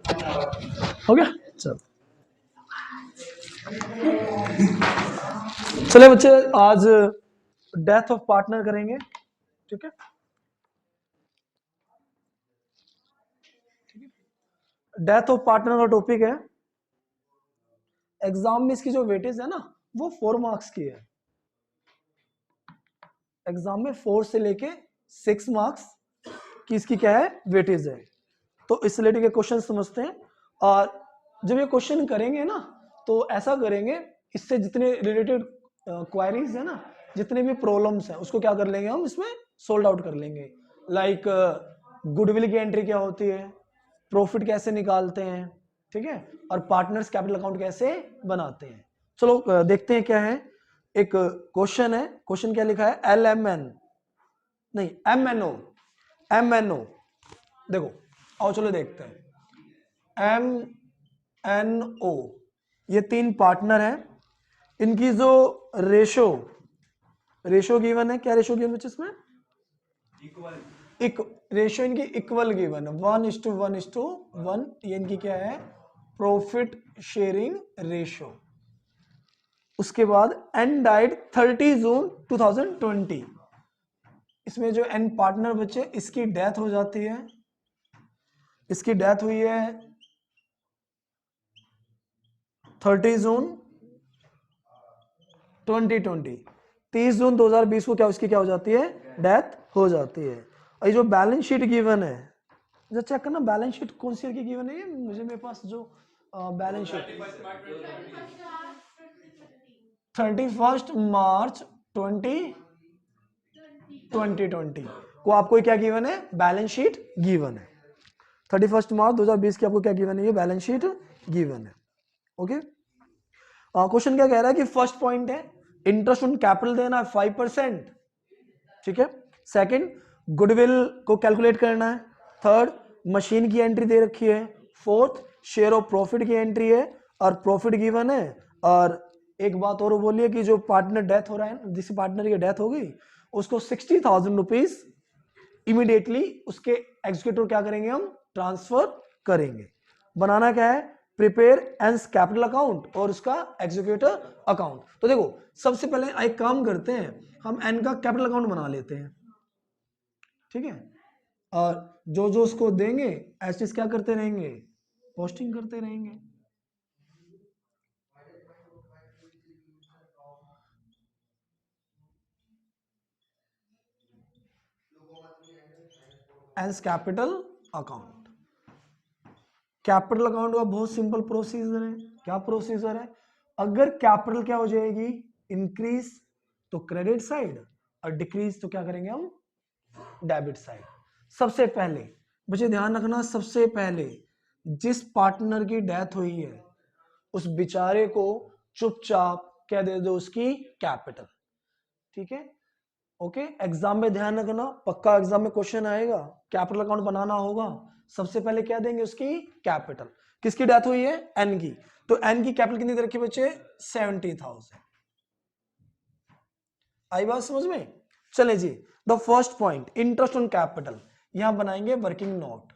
हो गया? चल चले बच्चे, आज डेथ ऑफ पार्टनर करेंगे, ठीक है? डेथ ऑफ पार्टनर का टॉपिक है। एग्जाम में इसकी जो वेटेज है ना, वो 4 मार्क्स की है। एग्जाम में 4 से लेके 6 मार्क्स की इसकी क्या है, वेटेज है। तो इस रिलेटेड के क्वेश्चन समझते हैं। और जब ये क्वेश्चन करेंगे ना, तो ऐसा करेंगे, इससे जितने रिलेटेड क्वायरीज है ना, जितने भी प्रॉब्लम्स हैं, उसको क्या कर लेंगे हम, इसमें सोल्व आउट कर लेंगे। लाइक गुडविल की एंट्री क्या होती है, प्रॉफिट कैसे निकालते हैं, ठीक है, और पार्टनर्स कैपिटल अकाउंट कैसे बनाते हैं। चलो देखते हैं क्या है। एक क्वेश्चन है, क्वेश्चन क्या लिखा है, LMN नहीं MNO, MNO। देखो आओ चलो देखते हैं। MNO, ये 3 पार्टनर हैं, इनकी जो रेशो गिवन है, क्या रेशो गिवन बच्चे इसमें, रेशो इनकी इक्वल गिवन है, 1:1:1। ये इनकी क्या है, प्रॉफिट शेयरिंग रेशो। उसके बाद एन डाइड 30 जून 2020। इसमें जो एन पार्टनर बच्चे, इसकी डेथ हो जाती है, इसकी डेथ हुई है 30 जून 2020। 30 जून 2020 को क्या इसकी क्या हो जाती है, डेथ हो जाती है। और ये जो बैलेंस शीट गिवन है, जरा चेक करना बैलेंस शीट कौन सी ईयर की गिवन है। ये मुझे मेरे पास जो बैलेंस शीट 31 मार्च 2020 को आपको क्या गिवन है, बैलेंस शीट गिवन है। 31 मार्च 2020 की आपको क्या गिवन है, ये बैलेंस शीट गिवन है। ओके, क्वेश्चन क्या कह रहा है कि फर्स्ट पॉइंट है, इंटरेस्ट ऑन कैपिटल देना है 5%, ठीक है। सेकंड, गुडविल को कैलकुलेट करना है। थर्ड, मशीन की एंट्री दे रखी है। फोर्थ, शेयर ऑफ प्रॉफिट की एंट्री है और प्रॉफिट गिवन है। और एक बात और बोलिए कि जो पार्टनर डेथ हो रहा है, जिस पार्टनर की डेथ हो गई, उसको 60,000 रुपीज इमीडिएटली उसके एग्जीक्यूटिव क्या करेंगे, हम ट्रांसफर करेंगे। बनाना क्या है, प्रिपेयर एंस कैपिटल अकाउंट और उसका एग्जीक्यूटिव अकाउंट। तो देखो सबसे पहले एक काम करते हैं, हम एन का कैपिटल अकाउंट बना लेते हैं, ठीक है। और जो जो उसको देंगे एस क्या करते रहेंगे, पोस्टिंग करते रहेंगे। As capital account. Capital account का बहुत सिंपल प्रोसीजर है। क्या प्रोसीजर है, अगर कैपिटल क्या हो जाएगी, इंक्रीज तो क्रेडिट साइड, और डिक्रीज तो क्या करेंगे हम, डेबिट साइड। सबसे पहले मुझे ध्यान रखना, सबसे पहले जिस पार्टनर की डेथ हुई है उस बेचारे को चुपचाप क्या दे दो, उसकी कैपिटल, ठीक है। ओके, एग्जाम में ध्यान रखना, पक्का एग्जाम में क्वेश्चन आएगा, कैपिटल अकाउंट बनाना होगा, सबसे पहले क्या देंगे, उसकी कैपिटल। किसकी डेथ हुई है, एन की, तो एन की कैपिटल कितनी दे रखी बच्चे, 70,000। आई बात समझ में। चले जी, the first point, interest on capital, यहां बनाएंगे working note,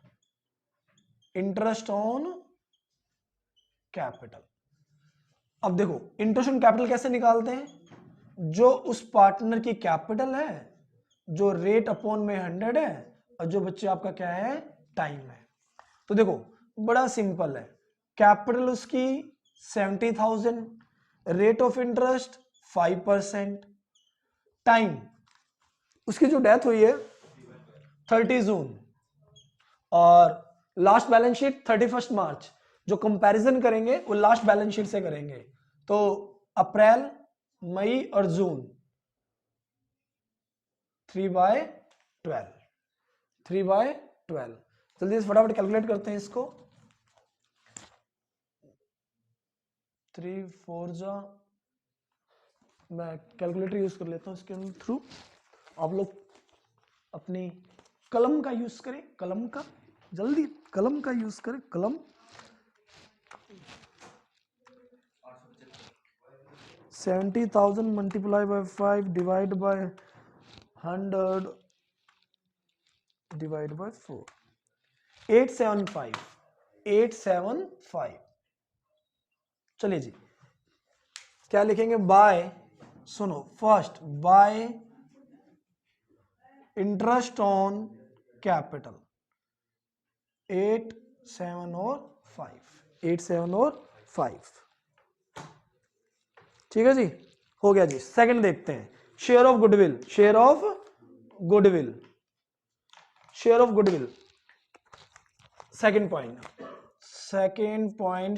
interest on capital. अब देखो इंटरेस्ट ऑन कैपिटल कैसे निकालते हैं, जो उस पार्टनर की कैपिटल है, जो रेट अपॉन में 100 है, और जो बच्चे आपका क्या है, टाइम है। तो देखो बड़ा सिंपल है, कैपिटल उसकी 70,000, रेट ऑफ इंटरेस्ट 5%, टाइम उसकी जो डेथ हुई है 30 जून, और लास्ट बैलेंस शीट 31 मार्च। जो कंपैरिजन करेंगे वो लास्ट बैलेंस शीट से करेंगे, तो अप्रैल, मई और जून 3/12, 3/12। जल्दी से फटाफट कैलकुलेट करते हैं इसको। 3 4 जा, मैं कैलकुलेटर यूज कर लेता हूँ इसके थ्रू। आप लोग अपनी कलम का यूज करें, कलम का, जल्दी कलम का यूज करें, कलम। 70,000 multiply by 5 divide by 100 divide by 4, 875। 875। चलिए जी, क्या लिखेंगे? बाय, सुनो, first by interest on capital 8, 7 और 5, 8, 7 और 5। ठीक है जी, हो गया जी। सेकंड देखते हैं, share of goodwill. Share of goodwill, share of goodwill, second point,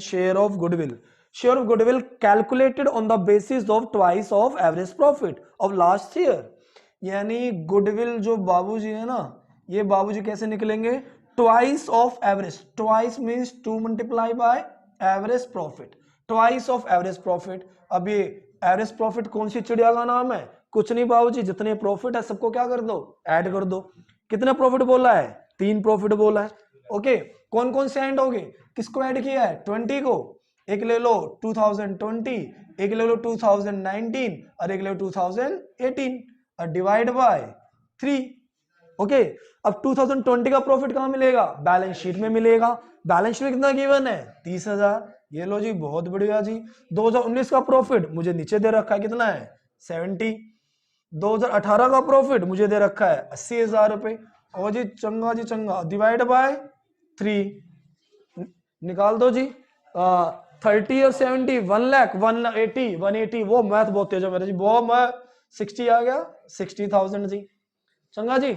share of goodwill. Share of goodwill calculated on the basis of twice of average profit of last year. यानी goodwill जो बाबूजी है ना, ये बाबूजी कैसे निकलेंगे? Twice of average, twice means 2 multiply by average profit, twice of average profit. अब ये एवरेज प्रॉफिट कौन सी चिड़िया का नाम है? कुछ नहीं बाबूजी, जितने प्रॉफिट है सबको क्या कर दो? ऐड कर दो। कितने प्रॉफिट बोला है? 3 प्रॉफिट बोला है। ओके, कौन कौन से ऐड हो गए? किसको ऐड किया है? 20 को। एक ले लो 2020, एक ले लो 2019 और एक ले लो 2018 और डिवाइड बाय 3। ओके, अब 2020 का प्रॉफिट कहां मिलेगा? बैलेंस शीट में मिलेगा। बैलेंस शीट में कितना गिवन है? 30,000। ये लो जी, बहुत बढ़िया जी। 2019 का प्रॉफिट मुझे नीचे दे रखा है, कितना है? 70। 2018 का प्रॉफिट मुझे दे रखा है 80,000 रुपए। और जी चंगा जी चंगा, डिवाइड बाय 3 निकाल दो जी। 30 और 70, 1 लाख, 180, 180। वो मैथ बहुत तेज है मेरे जी, वो मैं 60 आ गया, 60,000 जी। चंगा जी,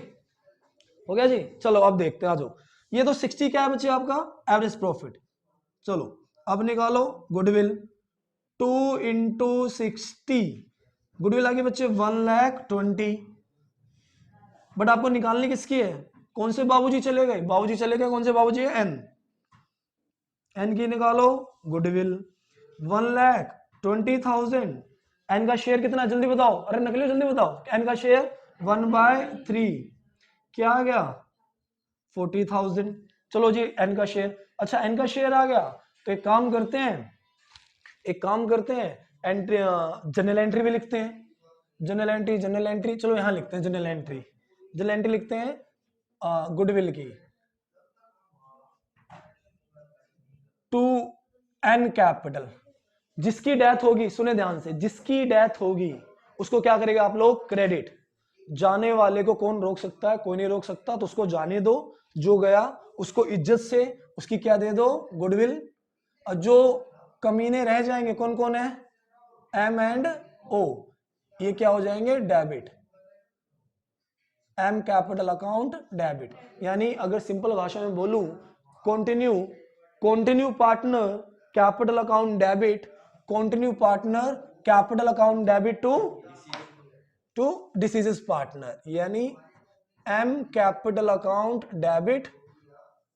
हो गया जी। चलो अब देखते हैं, आ जाओ। ये तो 60 क्या है बच्चे आपका? Average profit. चलो अब निकालो गुडविल। 2 इंटू 60, गुडविल आ गई बच्चे 1,20,000। बट आपको निकालनी किसकी है? कौन से बाबूजी चले गए? बाबूजी चले गए, कौन से बाबूजी है? एन की निकालो गुडविल 1,20,000। एन का शेयर कितना? जल्दी बताओ, अरे नकली जल्दी बताओ। एन का शेयर 1/3 क्या आ गया? 40,000। चलो जी एन का शेयर, अच्छा एन का शेयर आ गया तो एक काम करते हैं, एंट्री, जनरल एंट्री भी लिखते हैं। जनरल एंट्री, चलो यहां लिखते हैं जनरल एंट्री लिखते हैं गुडविल की। टू एन कैपिटल, जिसकी डेथ होगी, सुने ध्यान से, जिसकी डेथ होगी उसको क्या करेगा आप लोग? क्रेडिट। जाने वाले को कौन रोक सकता है? कोई नहीं रोक सकता, तो उसको जाने दो। जो गया उसको इज्जत से उसकी क्या दे दो? गुडविल। और जो कमीने रह जाएंगे कौन कौन है? एम एंड ओ, ये क्या हो जाएंगे? Debit. M capital account debit. यानी अगर सिंपल भाषा में बोलूं, continue partner capital account debit, continue partner capital account debit to deceased's partner. यानी M capital account debit,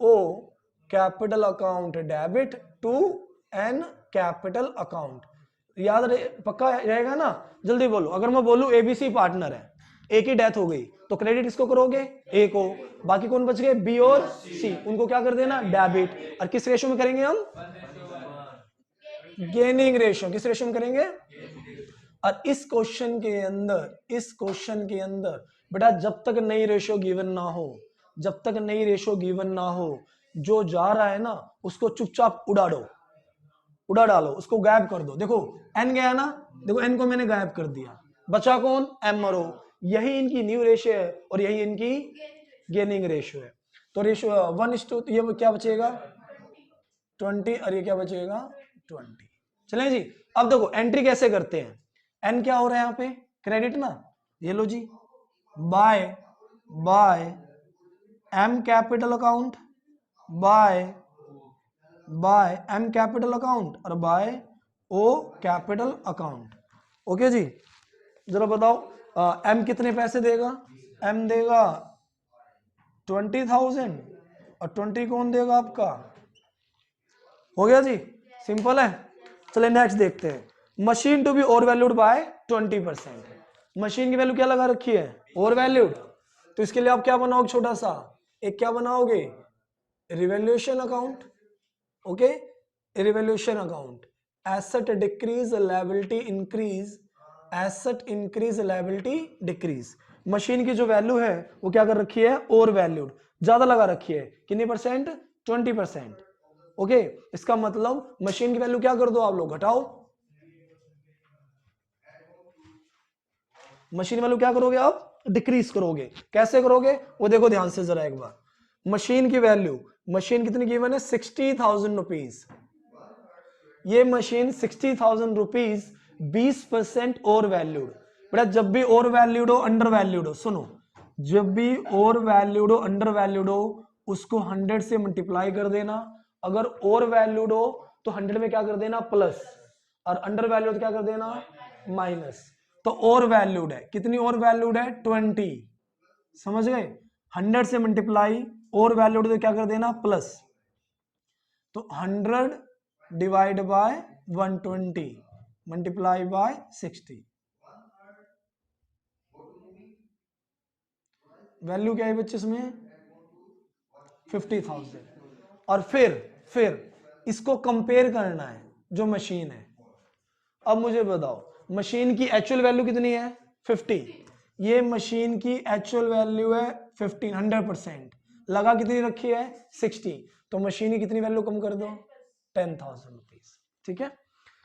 O capital account debit to N capital account. याद रहे, पक्का रहेगा ना? जल्दी बोलो। अगर मैं बोलूं एबीसी पार्टनर है, ए की डेथ हो गई तो क्रेडिट किसको करोगे? ए को। बाकी कौन बच गए? बी और सी, उनको क्या कर देना? डेबिट। और किस रेशो में करेंगे हम? Gaining ratio. किस रेशो में करेंगे? और इस क्वेश्चन के अंदर बेटा जब तक नई रेशो गिवन ना हो, जो जा रहा है ना उसको चुपचाप उड़ा डालो, उसको गायब कर दो। देखो एन गया ना, देखो एन को मैंने गायब कर दिया, बचा कौन? एम और ओ। यही इनकी न्यू रेशो है और यही इनकी गेनिंग रेशो है। तो रेशो 1:2, ये क्या बचेगा? 20 और ये क्या बचेगा? 20। चलें जी, अब देखो एंट्री कैसे करते हैं। एन क्या हो रहा है यहाँ पे? क्रेडिट ना। ये लो जी, by M capital account, by M capital account और by O capital account. Okay जी, जरा बताओ एम कितने पैसे देगा? एम देगा 20,000 और 20 कौन देगा आपका? हो गया जी, सिंपल है। चलिए नेक्स्ट देखते हैं, machine to be over valued by 20%। Machine की वैल्यू क्या लगा रखी है? Over valued. तो इसके लिए आप क्या बनाओगे? छोटा सा एक क्या बनाओगे? Revaluation account. Okay, revaluation account. Asset decrease, liability increase, asset increase, liability decrease. Machine की जो वैल्यू है वो क्या कर रखी है? ओवर वैल्यूड, ज्यादा लगा रखी है। कितनी परसेंट? 20%। ओके, इसका मतलब मशीन की वैल्यू क्या कर दो आप लोग, घटाओ। मशीन वैल्यू क्या करोगे आप, डिक्रीज करोगे। कैसे करोगे वो देखो ध्यान से जरा एक बार। मशीन की वैल्यू, मशीन कितनी गिवन है, 60,000 रुपीज। ये मशीन 60,000 रुपीज 20% और वैल्यूड। बेटा जब भी और वैल्यूड हो, अंडर वैल्यूड हो, सुनो, जब भी और वैल्यूड हो, अंडर वैल्यूड हो, उसको 100 से मल्टीप्लाई कर देना। अगर और वैल्यूड हो तो 100 में क्या कर देना, प्लस, और अंडर वैल्यूड क्या कर देना, माइनस। तो और वैल्यूड है, कितनी और वैल्यूड है, 20। समझ गए, 100 से मल्टीप्लाई, और वैल्यूड तो क्या कर देना, प्लस। तो 100 divide by 120 multiply by 60, value क्या है बच्चे इसमें, 50,000। और फिर इसको कंपेयर करना है जो मशीन है। अब मुझे बताओ मशीन की एक्चुअल वैल्यू कितनी है, 50। ये मशीन की एक्चुअल वैल्यू है 15, 100%। लगा कितनी रखी है, 60। तो मशीन की कितनी वैल्यू कम कर दो, 10,000 रुपीज। ठीक है,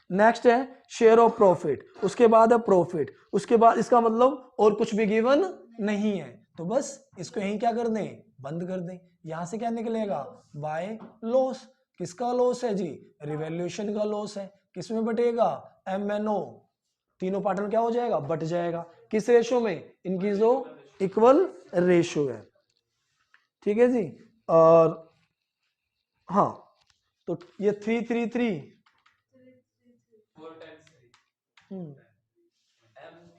नेक्स्ट है शेयर ऑफ प्रॉफिट, उसके बाद है प्रॉफिट, उसके बाद इसका मतलब और कुछ भी गिवन नहीं है, तो बस इसको यहीं क्या कर दें, बंद कर दें। यहां से क्या निकलेगा, बाय लॉस। किसका लॉस है जी, रिवैल्यूएशन का लॉस है। किसमें बटेगा, MNO। तीनों पार्ट में क्या हो जाएगा, बट जाएगा। किस रेशो में, इनकी जो इक्वल रेशो है। ठीक है जी, और हाँ तो ये 333,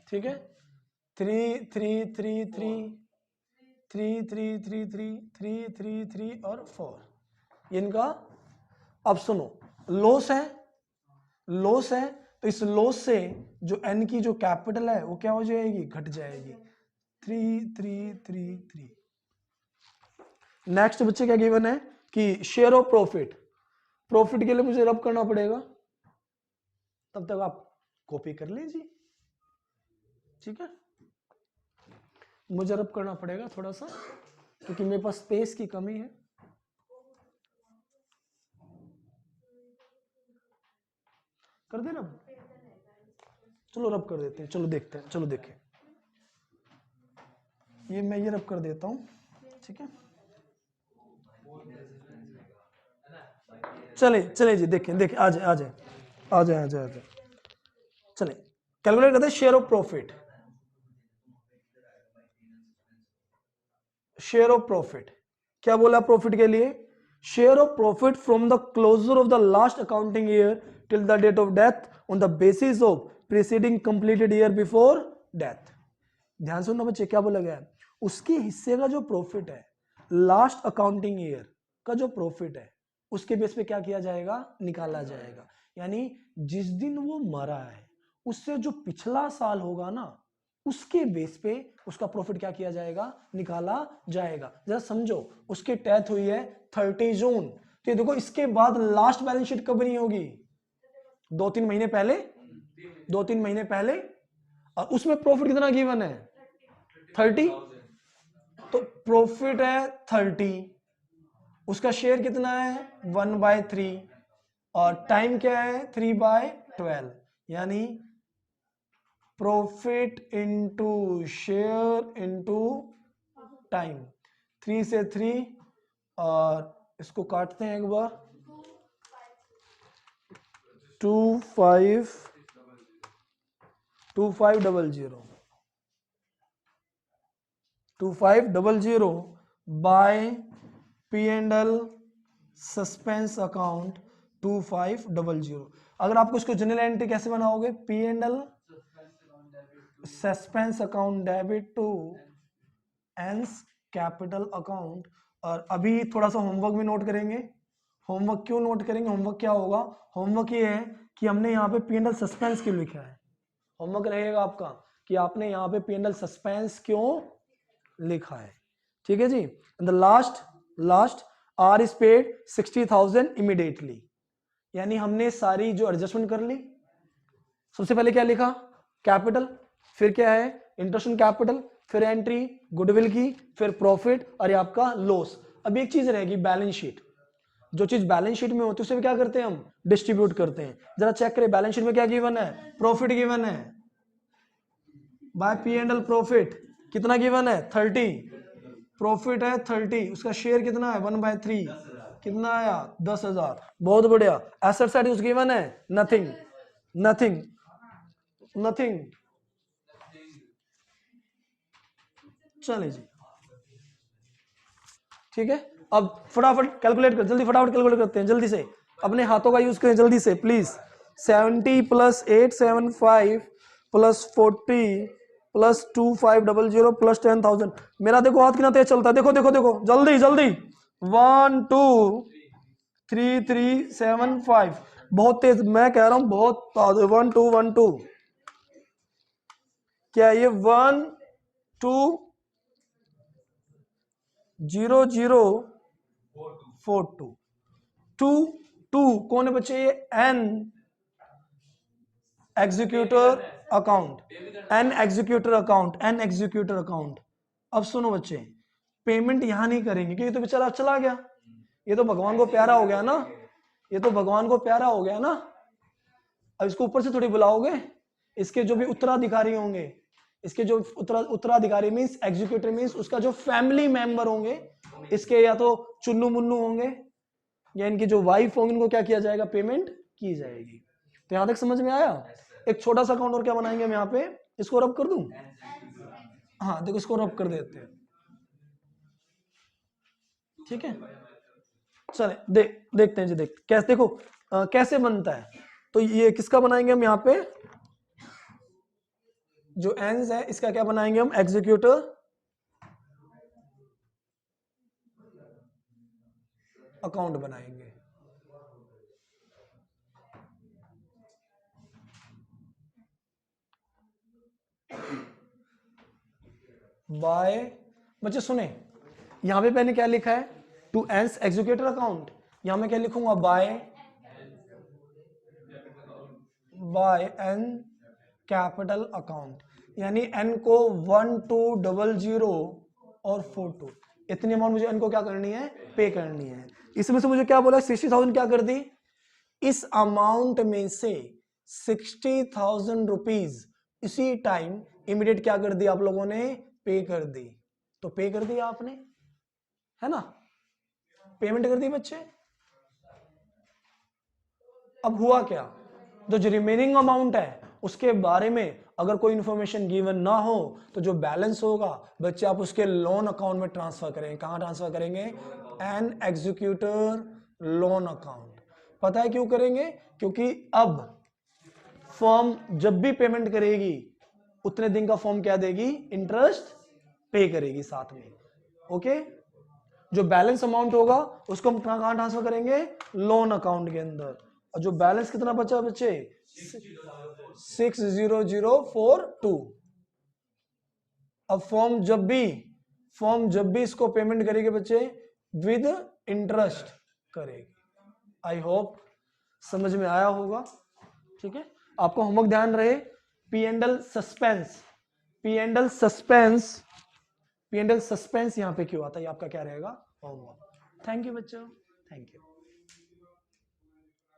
ठीक है, 3 और 4 इनका। अब सुनो, लॉस है, लॉस है, तो इस लॉस से जो एन की जो कैपिटल है वो क्या हो जाएगी, घट जाएगी, 3. नेक्स्ट बच्चे क्या गिवन है कि शेयर ऑफ प्रॉफिट। प्रॉफिट के लिए मुझे रब करना पड़ेगा, तब तक आप कॉपी कर लीजिए। ठीक है, मुझे रब करना पड़ेगा थोड़ा सा, क्योंकि मेरे पास स्पेस की कमी है। कर दे रब, चलो रब कर देते हैं, चलो देखते हैं, चलो देखें, ये मैं ये रब कर देता हूं। ठीक है, चले चले जी, देखें देखें, आ जाए आ जाए आ जाए आ जाए आ जाए, चले कैलकुलेट करते हैं share of profit. Share of profit क्या बोला प्रॉफिट के लिए, share of profit from the closure of the last accounting year till the date of death on the basis of preceding completed year before death. ध्यान सुनना बच्चे, क्या बोला गया है, उसके हिस्से का जो प्रॉफिट है, लास्ट अकाउंटिंग ईयर का जो प्रॉफिट है, उसके बेस पे क्या किया जाएगा, निकाला जाएगा। यानी जिस दिन वो मरा है उससे जो पिछला साल होगा ना, उसके बेस पे उसका प्रॉफिट क्या किया जाएगा, निकाला जाएगा। जरा समझो, उसकी डेथ हुई है 30 जून, तो ये देखो इसके बाद लास्ट बैलेंस शीट कब नहीं होगी, 2-3 महीने पहले, 2-3 महीने पहले। और उसमें प्रॉफिट कितना गिवन है, 30। तो प्रॉफिट है 30, उसका शेयर कितना है 1/3, और टाइम क्या है 3/12, यानी profit into share into time, 3 से 3, और इसको काटते हैं एक बार, 2500 बाय P&L सस्पेंस अकाउंट 2500। अगर आपको इसको जनरल एंट्री कैसे बनाओगे, P&L suspense account debit to N's capital account. और अभी थोड़ा सा होमवर्क भी नोट करेंगे। होमवर्क क्यों नोट करेंगे, होमवर्क क्या होगा, होमवर्क ये है कि हमने यहाँ पे P&L सस्पेंस क्यों लिखा है। होमवर्क रहेगा आपका कि आपने यहाँ पे P&L सस्पेंस क्यों लिखा है। ठीक है जी, the last R is paid 60,000 immediately, यानी हमने सारी जो एडजस्टमेंट कर ली। सबसे पहले क्या लिखा, कैपिटल, फिर क्या है इंटरेस्ट ऑन कैपिटल, फिर एंट्री गुडविल की, फिर प्रॉफिट, और ये आपका लॉस। अब एक चीज रहेगी बैलेंस शीट। जो चीज बैलेंस शीट में होती है उसे भी क्या करते हैं हम डिस्ट्रीब्यूट करते हैं। जरा चेक करें बैलेंस शीट में क्या गिवन है, प्रॉफिट गिवन है by P and L profit कितना गिवन है 30, प्रॉफिट है 30, उसका शेयर कितना है 1/3, कितना आया 10,000। बहुत बढ़िया। एसेट साइड यूज गिवन है नथिंग, नथिंग, नथिंग। चले जी ठीक है। अब फटाफट कैलकुलेट कर, जल्दी फटाफट कैलकुलेट करते हैं जल्दी से, अपने हाथों का यूज करें जल्दी से प्लीज। 70 + 875 + 40 + 2500 + 10,000। मेरा देखो हाथ कितना तेज चलता है, देखो देखो देखो जल्दी जल्दी। 1 2 3 3 7 5, बहुत तेज मैं कह रहा हूं, बहुत 1 2 1 2, क्या ये 1 2 0 0 4 2 2 2 कौन है बच्चे, ये an executor account, an executor account, an executor account. अब सुनो बच्चे, पेमेंट यहां नहीं करेंगे क्योंकि तो बेचारा चला गया, ये तो भगवान को प्यारा हो गया ना, ये तो भगवान को प्यारा हो गया ना। अब इसको ऊपर से थोड़ी बुलाओगे, इसके जो भी उत्तराधिकारी होंगे, इसके जो उत्तराधिकारी मीन्स एग्जीक्यूटिव मीन्स उसका जो फैमिली मेंबर होंगे, इसके या तो चुन्नू मुन्नू होंगे या इनकी जो वाइफ होंगी, इनको क्या किया जाएगा, पेमेंट की जाएगी। तो यहां तक समझ में आया। एक छोटा सा अकाउंट और क्या बनाएंगे हम यहाँ पे, इसको रब कर दूं, हाँ देखो इसको रब कर देते हैं, ठीक है। चले देखते हैं जी, कैसे देखो कैसे बनता है। तो ये किसका बनाएंगे हम यहाँ पे, जो एंस है इसका क्या बनाएंगे हम, एग्जीक्यूटर अकाउंट बनाएंगे। बाय, बच्चे सुने, यहां पे मैंने क्या लिखा है, टू एंस एग्जीक्यूटर अकाउंट, यहां मैं क्या लिखूंगा, बाय एन कैपिटल अकाउंट, यानी एन को 1 2 00 और 42 इतनी अमाउंट मुझे एन को क्या करनी है, पे करनी है। इसमें से मुझे क्या बोला, 60,000 क्या कर दी, इस अमाउंट में से 60,000 रुपीज इसी टाइम इमीडिएट क्या कर दी आप लोगों ने, पे कर दी। तो पे कर दिया आपने, है ना, पेमेंट कर दी बच्चे। अब हुआ क्या, जो रिमेनिंग अमाउंट है उसके बारे में अगर कोई इंफॉर्मेशन गिवन ना हो तो जो बैलेंस होगा बच्चे आप उसके लोन अकाउंट में ट्रांसफर करेंगे। कहां ट्रांसफर करेंगे, एन एग्जीक्यूटर लोन अकाउंट। पता है क्यों करेंगे, क्योंकि अब फर्म जब भी पेमेंट करेगी उतने दिन का फर्म क्या देगी, इंटरेस्ट पे करेगी साथ में। ओके, जो बैलेंस अमाउंट होगा उसको हम कहां ट्रांसफर करेंगे, लोन अकाउंट के अंदर। और जो बैलेंस कितना बचा बच्चे, 60042। अब फॉर्म जब भी इसको पेमेंट करेगी बच्चे विद इंटरेस्ट करेगी। आई होप समझ में आया होगा, ठीक है। आपको होमवर्क ध्यान रहे, P and L suspense, P and L suspense, P and L suspense यहां पे क्यों आता है, आपका क्या रहेगा होमवर्क। थैंक यू बच्चों, थैंक यू।